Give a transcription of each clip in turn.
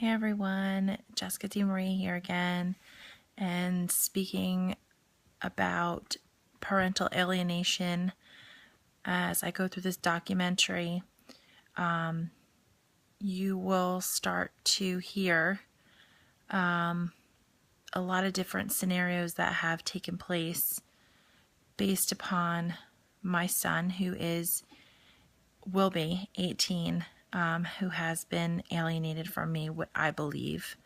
Hey everyone, Jessica D. Marie here again, and speaking about parental alienation as I go through this documentary. You will start to hear a lot of different scenarios that have taken place based upon my son, who will be 18, who has been alienated from me, what I believe.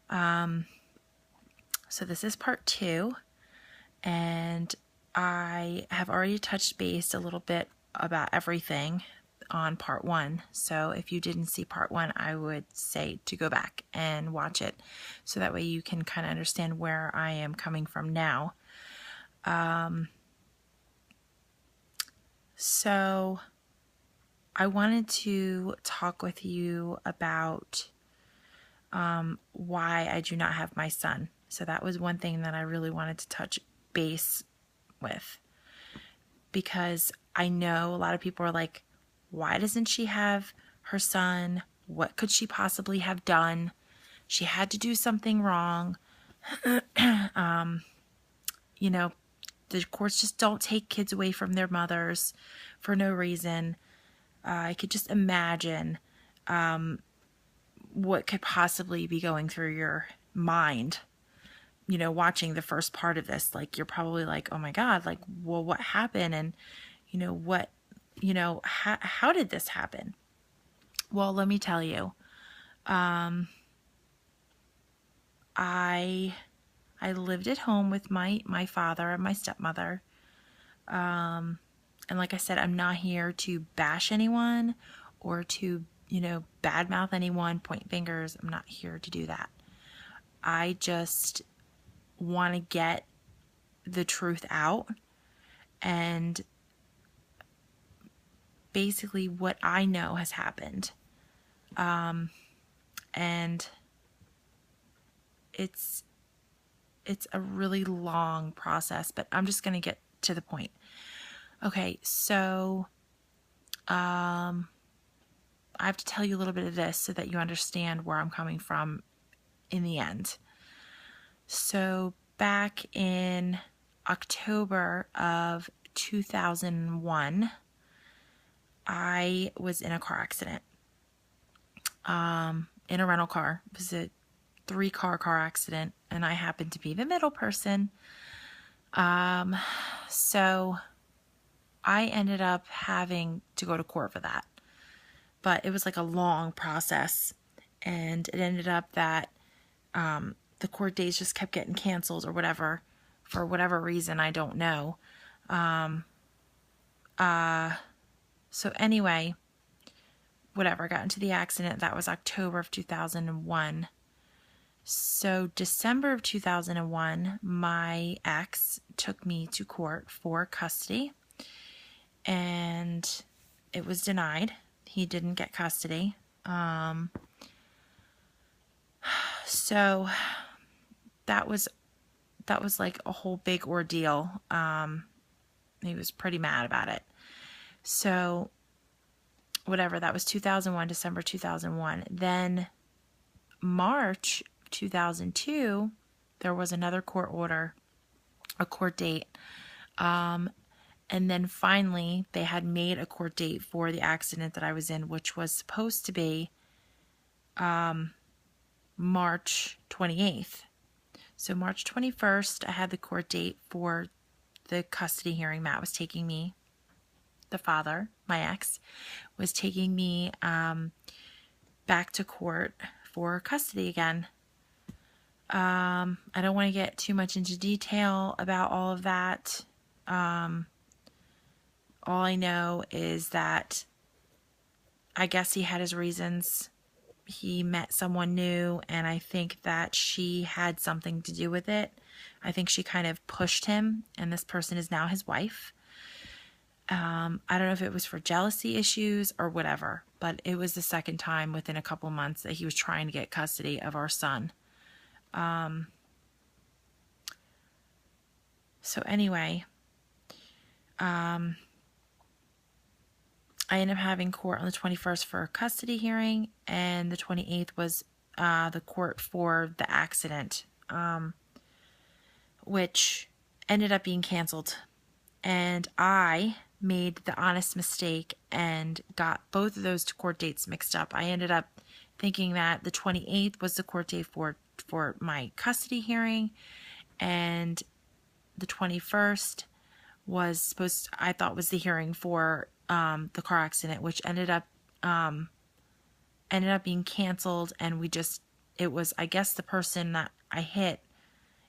So this is part 2, and I have already touched base a little bit about everything on part 1. So if you didn't see part 1, I would say to go back and watch it, so that way you can kind of understand where I am coming from now. So I wanted to talk with you about why I do not have my son. So that was one thing that I really wanted to touch base with, because I know a lot of people are like, why doesn't she have her son? What could she possibly have done? She had to do something wrong. The courts just don't take kids away from their mothers for no reason. I could just imagine what could possibly be going through your mind, watching the first part of this. Like, you're probably like, oh my God, like, well, what happened? And, how did this happen? Well, let me tell you, I lived at home with my father and my stepmother. And like I said, I'm not here to bash anyone or to, badmouth anyone, point fingers. I'm not here to do that. I just want to get the truth out, and basically what I know has happened. And it's a really long process, but I'm just going to get to the point. Okay, so I have to tell you a little bit of this so that you understand where I'm coming from in the end. So back in October of 2001, I was in a car accident, in a rental car. It was a 3-car accident, and I happened to be the middle person. So I ended up having to go to court for that. But it was like a long process, and it ended up that the court days just kept getting canceled or whatever, for whatever reason, I don't know. So anyway, whatever, I got into the accident. That was October of 2001. So December of 2001, my ex took me to court for custody, and it was denied. He didn't get custody. So that was like a whole big ordeal. He was pretty mad about it. So whatever, that was 2001, December 2001. Then March 2002, there was another court order, a court date. And then finally, they had made a court date for the accident that I was in, which was supposed to be March 28th. So March 21st, I had the court date for the custody hearing. Matt was taking me, the father, my ex, was taking me back to court for custody again. I don't want to get too much into detail about all of that. All I know is that I guess he had his reasons. He met someone new, and I think that she had something to do with it. I think she kind of pushed him, and this person is now his wife. I don't know if it was for jealousy issues or whatever, but it was the second time within a couple months that he was trying to get custody of our son. So anyway, I ended up having court on the 21st for a custody hearing, and the 28th was the court for the accident, which ended up being canceled. And I made the honest mistake and got both of those court dates mixed up. I ended up thinking that the 28th was the court date for my custody hearing, and the 21st I thought was the hearing for the car accident, which ended up being canceled. And it was, I guess, the person that I hit,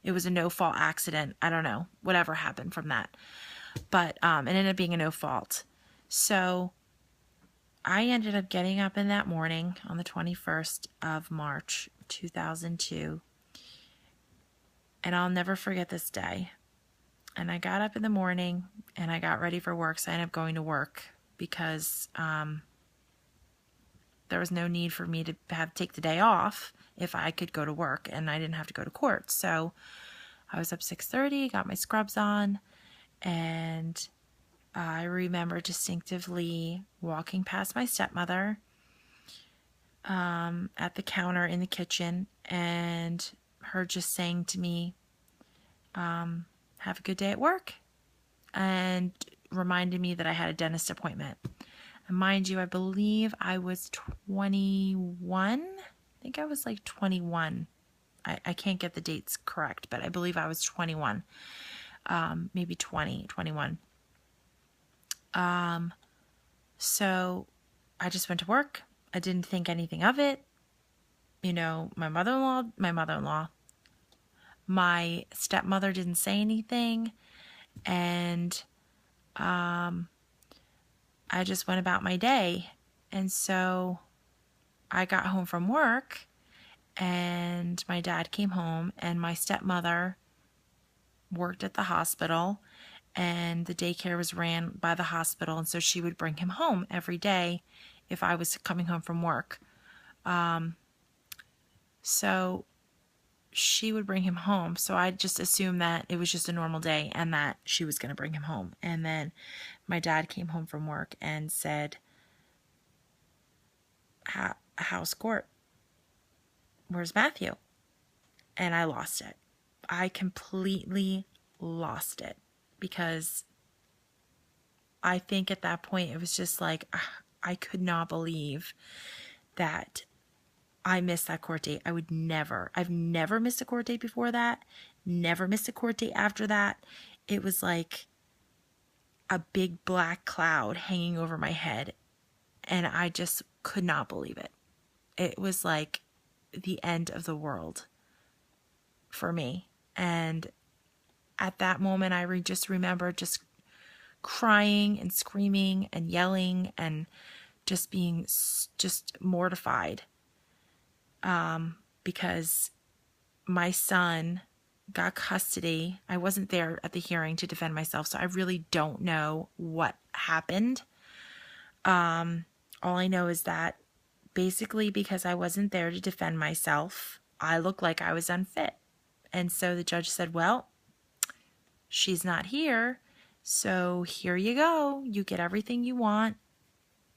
it was a no-fault accident. I don't know, whatever happened from that. But it ended up being a no fault. So I ended up getting up in that morning on the 21st of March, 2002. And I'll never forget this day. And I got up in the morning and I got ready for work. So I ended up going to work because there was no need for me to take the day off if I could go to work and I didn't have to go to court. So I was up 6:30, got my scrubs on, and I remember distinctively walking past my stepmother at the counter in the kitchen, and her just saying to me, have a good day at work, and reminded me that I had a dentist appointment. And mind you, I believe I was 21. I think I was like 21. I can't get the dates correct, but I believe I was 21. Maybe 20, 21. So I just went to work. I didn't think anything of it. You know, my stepmother didn't say anything. And, I just went about my day. And so I got home from work and my dad came home, and my stepmother worked at the hospital, and the daycare was ran by the hospital, and so she would bring him home every day if I was coming home from work. So she would bring him home, so I just assumed that it was just a normal day and that she was going to bring him home. And then my dad came home from work and said, how's court? Where's Matthew? And I lost it. I completely lost it, because I think at that point it was just like, I could not believe that I missed that court date. I've never missed a court date before that, never missed a court date after that. It was like a big black cloud hanging over my head, and I just could not believe it. It was like the end of the world for me. And at that moment, I just remember just crying and screaming and yelling and just being just mortified, because my son got custody. I wasn't there at the hearing to defend myself, so I really don't know what happened. All I know is that basically, because I wasn't there to defend myself, I looked like I was unfit. And so the judge said, well, she's not here, so here you go. You get everything you want.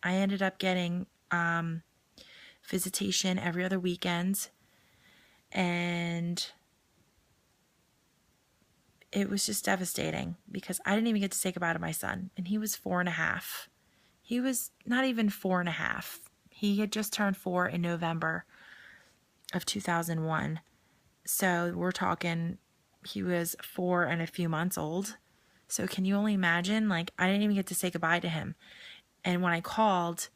I ended up getting visitation every other weekend, and it was just devastating because I didn't even get to say goodbye to my son, and he was 4.5. He was not even 4.5. He had just turned 4 in November of 2001. So we're talking, he was 4 and a few months old. So can you only imagine? Like, I didn't even get to say goodbye to him. And when I called,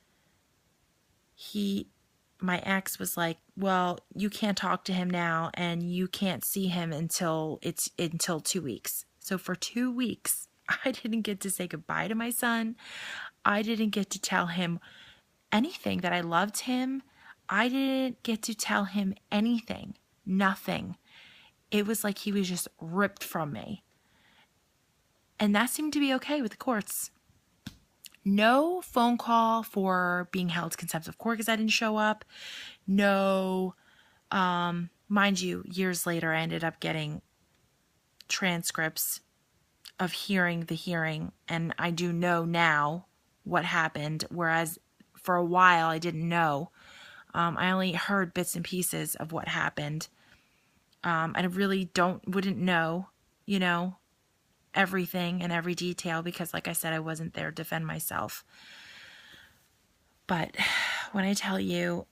my ex was like, well, you can't talk to him now and you can't see him until 2 weeks. So for 2 weeks, I didn't get to say goodbye to my son. I didn't get to tell him anything that I loved him. I didn't get to tell him anything. Nothing. It was like he was just ripped from me. And that seemed to be okay with the courts. No phone call for being held contempt of court because I didn't show up. No, mind you, years later, I ended up getting transcripts of hearing the hearing, and I do know now what happened, whereas for a while I didn't know. I only heard bits and pieces of what happened. I really wouldn't know, everything and every detail because, like I said, I wasn't there to defend myself. But when I tell you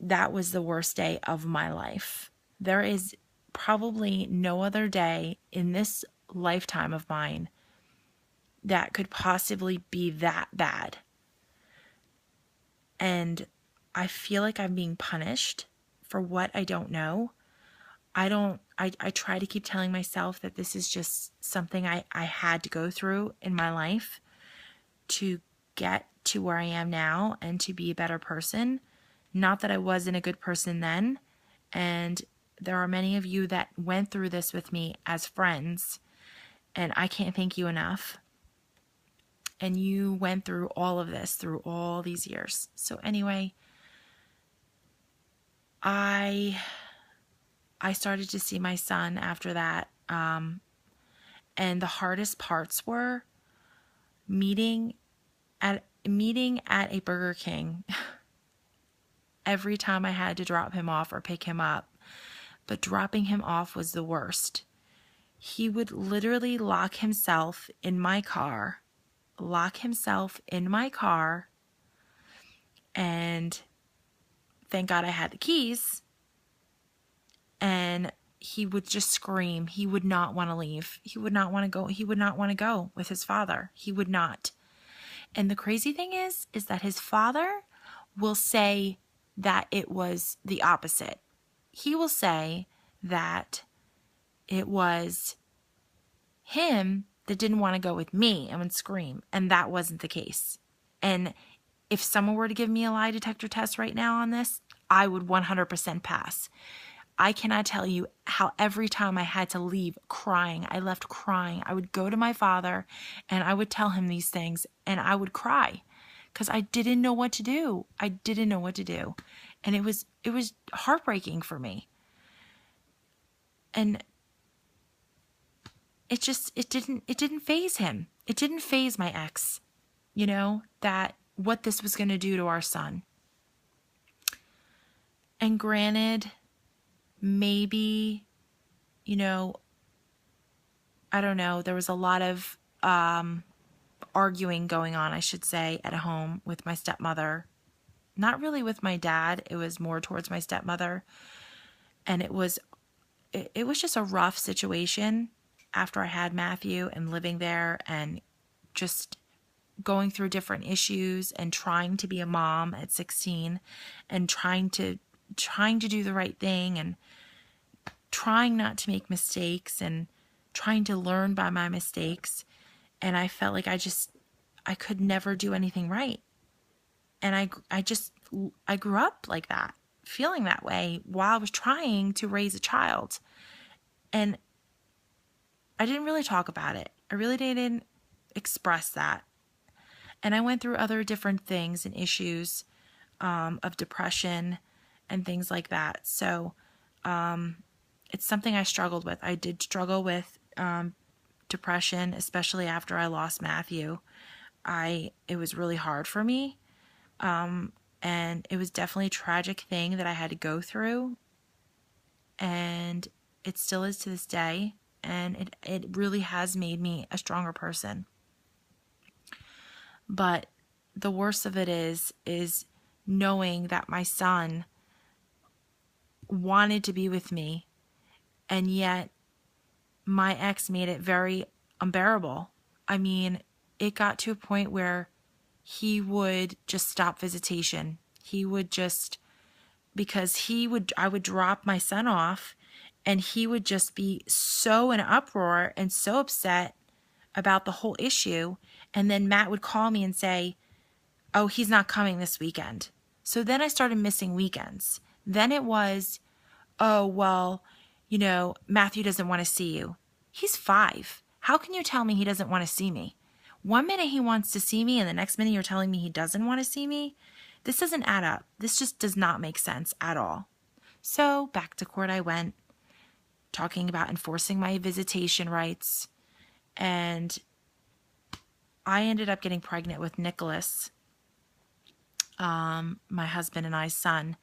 that was the worst day of my life, there is probably no other day in this lifetime of mine that could possibly be that bad. And I feel like I'm being punished for what I don't know. I try to keep telling myself that this is just something I had to go through in my life to get to where I am now and to be a better person. Not that I wasn't a good person then. And there are many of you that went through this with me as friends, and I can't thank you enough. And you went through all of this through all these years. So anyway, I started to see my son after that. And the hardest parts were meeting at a Burger King every time I had to drop him off or pick him up. But dropping him off was the worst. He would literally lock himself in my car, and thank God I had the keys. And he would just scream. He would not want to leave. He would not want to go. He would not want to go with his father. He would not. And the crazy thing is that his father will say that it was the opposite. He will say that it was him that didn't want to go with me and would scream. And that wasn't the case. And if someone were to give me a lie detector test right now on this, I would 100% pass. I cannot tell you how every time I had to leave crying, I left crying. I would go to my father and I would tell him these things and I would cry because I didn't know what to do. And it was heartbreaking for me. And it didn't faze him. It didn't faze my ex, that what this was going to do to our son. And granted, maybe, I don't know, there was a lot of arguing going on, I should say, at home with my stepmother. Not really with my dad. It was more towards my stepmother. And it was just a rough situation after I had Matthew and living there and just going through different issues and trying to be a mom at 16 and trying to do the right thing and trying not to make mistakes and trying to learn by my mistakes. And I felt like I could never do anything right. And I grew up like that, feeling that way while I was trying to raise a child. And I didn't really talk about it. I really didn't express that. And I went through other different things and issues of depression and things like that. So it's something I struggled with. I did struggle with depression, especially after I lost Matthew. It was really hard for me. And it was definitely a tragic thing that I had to go through. And it still is to this day. And it really has made me a stronger person. But the worst of it is knowing that my son wanted to be with me, and yet my ex made it very unbearable. I mean, it got to a point where he would just stop visitation. He would just, because I would drop my son off, and he would just be so in an uproar and so upset about the whole issue. And then Matt would call me and say, oh, he's not coming this weekend. So then I started missing weekends. Then it was, oh, well, Matthew doesn't want to see you. He's 5. How can you tell me he doesn't want to see me? One minute he wants to see me and the next minute you're telling me he doesn't want to see me? This doesn't add up. This just does not make sense at all. So back to court I went, talking about enforcing my visitation rights. And I ended up getting pregnant with Nicholas my husband and I's son